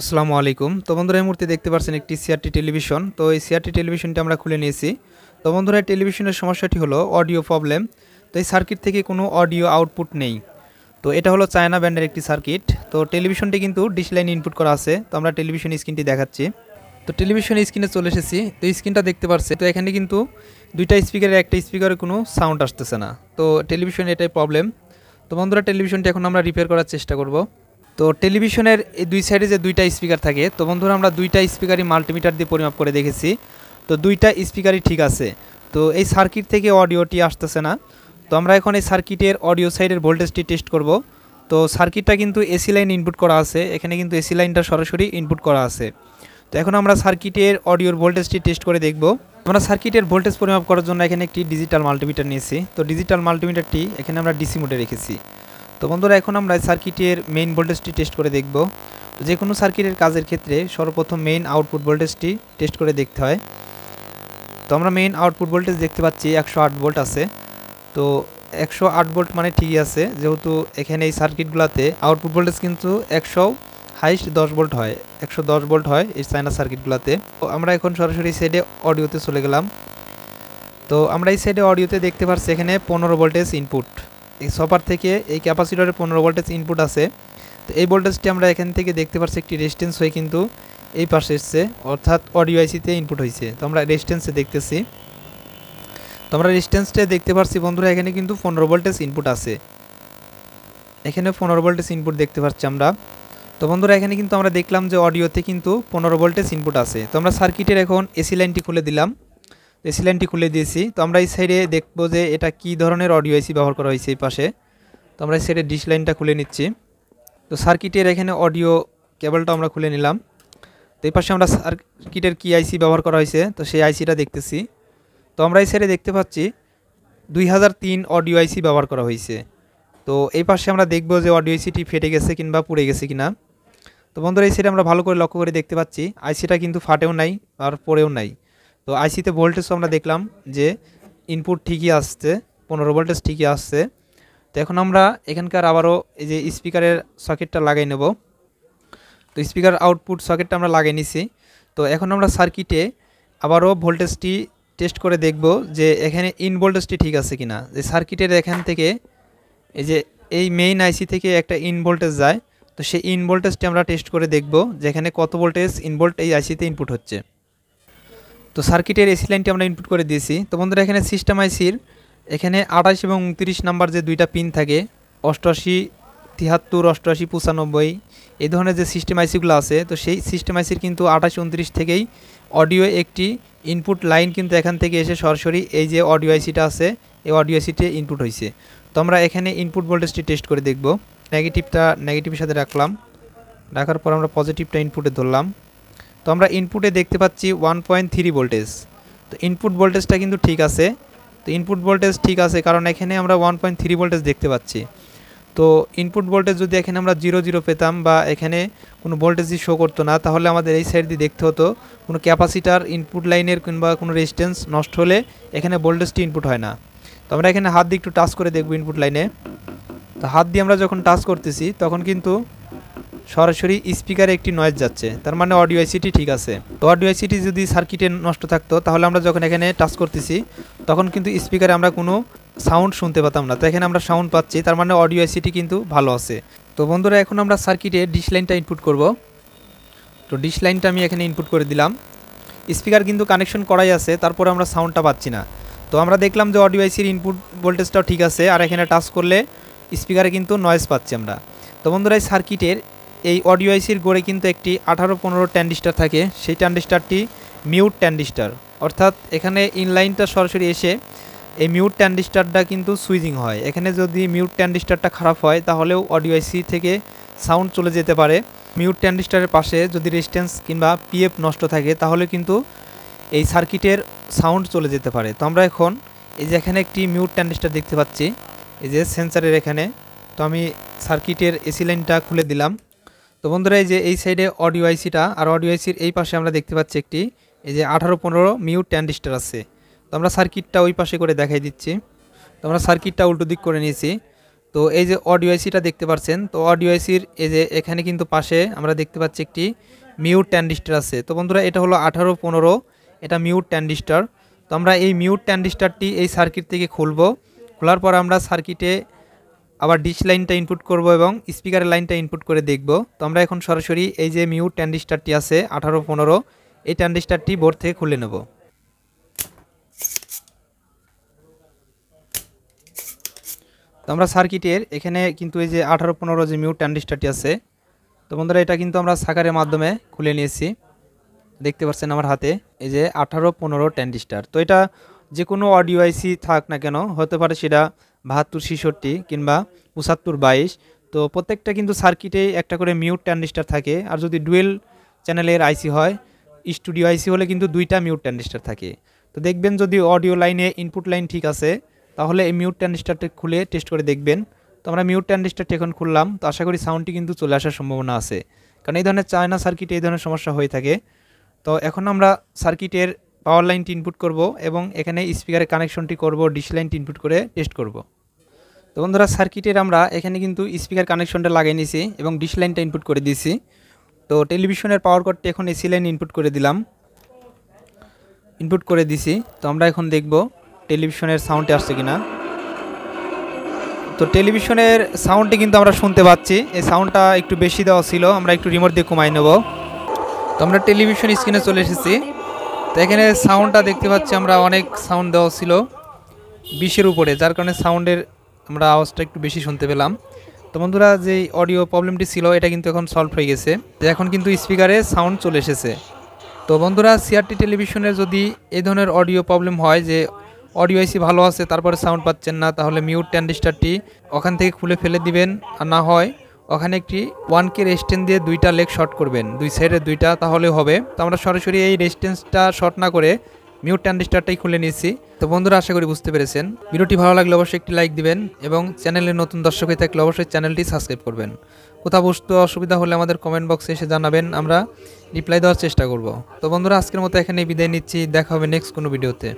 আসসালামু আলাইকুম। তো বন্ধুরা এই মুহূর্তে দেখতে পাচ্ছেন একটি সিআরটি টেলিভিশন। তো এই সিআরটি টেলিভিশনটি আমরা খুলে নিয়েছি। তো বন্ধুরা এই টেলিভিশনের সমস্যাটি হলো অডিও প্রবলেম। তো এই সার্কিট থেকে কোনো অডিও আউটপুট নেই। তো এটা হলো চায়না ব্র্যান্ডের একটি সার্কিট। তো টেলিভিশনটি কিন্তু ডিশ লাইন ইনপুট করা আছে। তো আমরা টেলিভিশন স্ক্রিনটি দেখাচ্ছি। তো টেলিভিশন স্ক্রিনে চলে এসেছি। তো স্ক্রিনটা দেখতে পাচ্ছেন। তো এখানে কিন্তু দুইটা স্পিকারের একটা স্পিকারে কোনো সাউন্ড আসতেছে না। তো টেলিভিশন এটাই প্রবলেম। তো বন্ধুরা টেলিভিশনটি এখন আমরা রিপেয়ার করার চেষ্টা করব। তো টেলিভিশনের এই দুই সাইডে যে দুইটা স্পিকার থাকে, তো বন্ধুরা আমরা দুইটা স্পিকারই মাল্টিমিটার দিয়ে পরিমাপ করে দেখেছি। তো দুইটা স্পিকারই ঠিক আছে। তো এই সার্কিট থেকে অডিওটি আসতেছে না। তো আমরা এখন এই সার্কিটের অডিও সাইডের ভোল্টেজটি টেস্ট করব। তো সার্কিটটা কিন্তু এসি লাইন ইনপুট করা আছে, এখানে কিন্তু এসি লাইনটা সরাসরি ইনপুট করা আছে। তো এখন আমরা সার্কিটের অডিওর ভোল্টেজটি টেস্ট করে দেখব। আমরা সার্কিটের ভোল্টেজ পরিমাপ করার জন্য এখানে একটি ডিজিটাল মাল্টিমিটার নিয়েছি। তো ডিজিটাল মাল্টিমিটারটি এখানে আমরা ডিসি মোডে রেখেছি। তো বন্ধুরা এখন আমরা সার্কিটের মেইন ভোল্টেজটি টেস্ট করে দেখব। তো যে কোনো সার্কিটের কাজের ক্ষেত্রে সর্বপ্রথম মেইন আউটপুট ভোল্টেজটি টেস্ট করে দেখতে হয়। তো আমরা মেইন আউটপুট ভোল্টেজ দেখতে পাচ্ছি 108 ভোল্ট আছে। তো 108 ভোল্ট মানে ঠিকই আছে, যেহেতু এখানে এই সার্কিটগুলোতে আউটপুট ভোল্টেজ কিন্তু 100 হাইস্ট 10 ভোল্ট হয়, 110 ভোল্ট হয় এই চায়না সার্কিটগুলোতে। তো আমরা এখন সরাসরি সাইডে অডিওতে চলে গেলাম। তো আমরা এই সাইডে অডিওতে দেখতে পাচ্ছি এখানে 15 ভোল্টেজ ইনপুট। এই সপার থেকে এই ক্যাপাসিটরে 15 ভোল্টেজ ইনপুট আছে। তো এই ভোল্টেজটি আমরা এখান থেকে দেখতে পাচ্ছি একটি রেজিস্ট্যান্স হয়ে কিন্তু এই পাশে এসছে, অর্থাৎ অডিও আইসিতে ইনপুট হয়েছে। তো আমরা রেজিস্ট্যান্সে দেখতেছি। তো আমরা রেজিস্ট্যান্সটা দেখতে পাচ্ছি বন্ধুরা, এখানে কিন্তু 15 ভোল্টেজ ইনপুট আছে, এখানে 15 ভোল্টেজ ইনপুট দেখতে পাচ্ছি আমরা। তো বন্ধুরা এখানে কিন্তু আমরা দেখলাম যে অডিওতে কিন্তু 15 ভোল্টেজ ইনপুট আছে। তো আমরা সার্কিটের এখন এসি লাইনটি খুলে দিলাম, এসি লাইনটি খুলে দিয়েছি। তো আমরা এই সাইডে দেখবো যে এটা কি ধরনের অডিও আইসি ব্যবহার করা হয়েছে এই পাশে। তো আমরা এই সাইডে ডিশ লাইনটা খুলে নিচ্ছি। তো সার্কিটের এখানে অডিও কেবলটা আমরা খুলে নিলাম। তো এই পাশে আমরা সার্কিটের কি আইসি ব্যবহার করা হয়েছে তো সেই আইসিটা দেখতেছি। তো আমরা এই সাইডে দেখতে পাচ্ছি 2003 অডিও আইসি ব্যবহার করা হয়েছে। তো এই পাশে আমরা দেখব যে অডিও আইসিটি ফেটে গেছে কিংবা পুড়ে গেছে কিনা। তো বন্ধুরা এই সাইডে আমরা ভালো করে লক্ষ্য করে দেখতে পাচ্ছি আইসিটা কিন্তু ফাটেও নাই আর পড়েও নাই। তো আইসিতে ভোল্টেজও আমরা দেখলাম যে ইনপুট ঠিকই আসছে, 15 ভোল্টেজ ঠিকই আসছে। তো এখন আমরা এখানকার আবারও এই যে স্পিকারের সকেটটা লাগাই নেব। তো স্পিকার আউটপুট সকেটটা আমরা লাগিয়ে নিছি। তো এখন আমরা সার্কিটে আবারও ভোল্টেজটি টেস্ট করে দেখব যে এখানে ইন ভোল্টেজটি ঠিক আছে কিনা। যে সার্কিটের এখান থেকে এই যে এই মেইন আইসি থেকে একটা ইন ভোল্টেজ যায়, তো সেই ইন ভোল্টেজটি আমরা টেস্ট করে দেখব যে এখানে কত ভোল্টেজ ইন ভোল্ট এই আইসিতে ইনপুট হচ্ছে। তো সার্কিটের এসি লাইনটি আমরা ইনপুট করে দিয়েছি। তো বন্ধুরা এখানে সিস্টেম আইসির এখানে 28 এবং 29 নাম্বার যে দুইটা পিন থাকে, 88, 73, 88, 95 এই ধরনের যে সিস্টেম আইসিগুলো আছে, তো সেই সিস্টেম আইসির কিন্তু 28, 29 থেকেই অডিও একটি ইনপুট লাইন কিন্তু এখান থেকে এসে সরাসরি এই যে অডিও আইসিটা আছে এই অডিও আইসিতে ইনপুট হয়েছে। তো আমরা এখানে ইনপুট ভোল্টেজটি টেস্ট করে দেখব। নেগেটিভটা নেগেটিভের সাথে রাখলাম, রাখার পর আমরা পজিটিভটা ইনপুটে ধরলাম। তো আমরা ইনপুটে দেখতে পাচ্ছি 1.3 ভোল্টেজ। তো ইনপুট ভোল্টেজটা কিন্তু ঠিক আছে। তো ইনপুট ভোল্টেজ ঠিক আছে কারণ এখানে আমরা 1.3 ভোল্টেজ দেখতে পাচ্ছি। তো ইনপুট ভোল্টেজ যদি এখানে আমরা 0 পেতাম বা এখানে কোনো ভোল্টেজই শো করতো না, তাহলে আমাদের এই সাইড দিয়ে দেখতে হতো কোনো ক্যাপাসিটার ইনপুট লাইনের কিংবা কোনো রেজিস্ট্যান্স নষ্ট হলে এখানে ভোল্টেজটি ইনপুট হয় না। তো আমরা এখানে হাত দিয়ে একটু টাচ করে দেখব ইনপুট লাইনে। তো হাত দিয়ে আমরা যখন টাচ করতেছি তখন কিন্তু সরাসরি স্পিকারে একটি নয়েজ যাচ্ছে, তার মানে অডিও আইসিটি ঠিক আছে। তো অডিও আইসিটি যদি সার্কিটে নষ্ট থাকতো তাহলে আমরা যখন এখানে টাচ করতেছি তখন কিন্তু স্পিকারে আমরা কোনো সাউন্ড শুনতে পেতাম না। তো এখানে আমরা সাউন্ড পাচ্ছি, তার মানে অডিও আইসিটি কিন্তু ভালো আছে। তো বন্ধুরা এখন আমরা সার্কিটে ডিশ লাইনটা ইনপুট করব। তো ডিশ লাইনটা আমি এখানে ইনপুট করে দিলাম। স্পিকার কিন্তু কানেকশন করাই আছে, তারপরে আমরা সাউন্ডটা পাচ্ছি না। তো আমরা দেখলাম যে অডিও আইসির ইনপুট ভোল্টেজটাও ঠিক আছে, আর এখানে টাচ করলে স্পিকারে কিন্তু নয়েজ পাচ্ছি আমরা। তো বন্ধুরা এই সার্কিটের এই অডিও আইসির গোড়ে কিন্তু একটি 18-15 ট্রানজিস্টর থাকে, সেই ট্রানজিস্টরটি মিউট ট্রানজিস্টর, অর্থাৎ এখানে ইনলাইনটা সরাসরি এসে এই মিউট ট্রানজিস্টরটা কিন্তু সুইচিং হয়। এখানে যদি মিউট ট্রানজিস্টরটা খারাপ হয় তাহলেও অডিও আইসি থেকে সাউন্ড চলে যেতে পারে। মিউট ট্রানজিস্টরের পাশে যদি রেজিস্ট্যান্স কিংবা পিএফ নষ্ট থাকে তাহলে কিন্তু এই সার্কিটের সাউন্ড চলে যেতে পারে। তো আমরা এখন এই যে এখানে একটি মিউট ট্রানজিস্টর দেখতে পাচ্ছি এই যে সেন্সারের এখানে। তো আমি সার্কিটের এসি লাইনটা খুলে দিলাম। তো বন্ধুরা এই যে এই সাইডে অডিও আইসিটা, আর অডিও আইসির এই পাশে আমরা দেখতে পাচ্ছি একটি এই যে 18-15 মিউট ট্রানজিস্টর আছে। তো আমরা সার্কিটটা ওই পাশে করে দেখাই দিচ্ছি। তো আমরা সার্কিটটা উল্টো দিক করে নিয়েছি। তো এই যে অডিও আইসিটা দেখতে পাচ্ছেন, তো অডিও আইসির এই যে এখানে কিন্তু পাশে আমরা দেখতে পাচ্ছি একটি মিউট ট্রানজিস্টর আছে। তো বন্ধুরা এটা হলো 1815, এটা মিউট ট্রানজিস্টর। তো আমরা এই মিউট ট্রানজিস্টরটি এই সার্কিট থেকে খোলার পর আমরা সার্কিটে আবার ডিশ লাইনটা ইনপুট করব এবং স্পিকারের লাইনটা ইনপুট করে দেখব। তো আমরা এখন সরাসরি এই যে মিউট ট্রানজিস্টরটি আছে 1815, এই ট্রানজিস্টরটি বোর্ড থেকে খুলে নেব। তো আমরা সার্কিটের এখানে কিন্তু এই যে 1815 যে মিউট ট্রানজিস্টরটি আছে, তো বন্ধুরা এটা কিন্তু আমরা সাকারের মাধ্যমে খুলে নিয়েছি। দেখতে পাচ্ছেন আমার হাতে এই যে 1815 ট্রানজিস্টর। তো এটা যে কোনো অডিও আইসি থাক না কেন, হতে পারে সেটা 7266 কিংবা 7522। তো প্রত্যেকটা কিন্তু সার্কিটে একটা করে মিউট ট্রানজিস্টর থাকে। আর যদি ডুয়েল চ্যানেলের আইসি হয়, স্টুডিও আইসি হলে কিন্তু দুইটা মিউট ট্রানজিস্টর থাকে। তো দেখবেন যদি অডিও লাইনে ইনপুট লাইন ঠিক আছে, তাহলে এই মিউট ট্রানজিস্টরটি খুলে টেস্ট করে দেখবেন। তো আমরা মিউট ট্রানজিস্টরটি এখন খুললাম, তো আশা করি সাউন্ডটি কিন্তু চলে আসার সম্ভাবনা আছে, কারণ এই ধরনের চায়না সার্কিটে এই ধরনের সমস্যা হয়ে থাকে। তো এখন আমরা সার্কিটের পাওয়ার লাইনটি ইনপুট করব এবং এখানে স্পিকারের কানেকশনটি করব, ডিশ লাইনটি ইনপুট করে টেস্ট করব। তো বন্ধুরা সার্কিটের আমরা এখানে কিন্তু স্পিকার কানেকশনটা লাগিয়ে নিয়েছি এবং ডিশ লাইনটা ইনপুট করে দিয়েছি। তো টেলিভিশনের পাওয়ার কর্ডটি এখন এসি লাইন ইনপুট করে দিলাম, ইনপুট করে দিছি। তো আমরা এখন দেখব টেলিভিশনের সাউন্ডটি আসছে কিনা। তো টেলিভিশনের সাউন্ডটি কিন্তু আমরা শুনতে পাচ্ছি, এই সাউন্ডটা একটু বেশি দেওয়া ছিল, আমরা একটু রিমোট দিয়ে কমাই নেব। তো আমরা টেলিভিশন স্ক্রিনে চলে এসেছি। তো এখানে সাউন্ডটা দেখতে পাচ্ছি আমরা অনেক সাউন্ড দেওয়া ছিল 20-এর উপরে, যার কারণে সাউন্ডের আমরা আওয়াজটা একটু বেশি শুনতে পেলাম। তো বন্ধুরা যে অডিও প্রবলেমটি ছিল এটা কিন্তু এখন সলভ হয়ে গেছে, তো এখন কিন্তু স্পিকারে সাউন্ড চলে এসেছে। তো বন্ধুরা সিআরটি টেলিভিশনের যদি এই ধরনের অডিও প্রবলেম হয় যে অডিও আইসি ভালো আছে তারপরে সাউন্ড পাচ্ছেন না, তাহলে মিউট ট্রানজিস্টরটি ওখান থেকে খুলে ফেলে দিবেন। আর না হয় ওখানে একটি 1K রেজিস্ট্যান্স দিয়ে দুইটা লেগ শর্ট করবেন, দুই সাইডে দুইটা, তাহলে হবে। তো আমরা সরাসরি এই রেজিস্ট্যান্সটা শর্ট না করে মিউট ট্রানজিস্টরটাই খুলে নিয়েছি। তো বন্ধুরা আশা করি বুঝতে পেরেছেন। ভিডিওটি ভালো লাগলে অবশ্যই একটি লাইক দিবেন এবং চ্যানেলের নতুন দর্শক হয়ে থাকলে অবশ্যই চ্যানেলটি সাবস্ক্রাইব করবেন। কোথাও বুঝতে অসুবিধা হলে আমাদের কমেন্ট বক্সে এসে জানাবেন, আমরা রিপ্লাই দেওয়ার চেষ্টা করব। তো বন্ধুরা আজকের মতো এখানে বিদায় নিচ্ছি, দেখা হবে নেক্সট কোনো ভিডিওতে।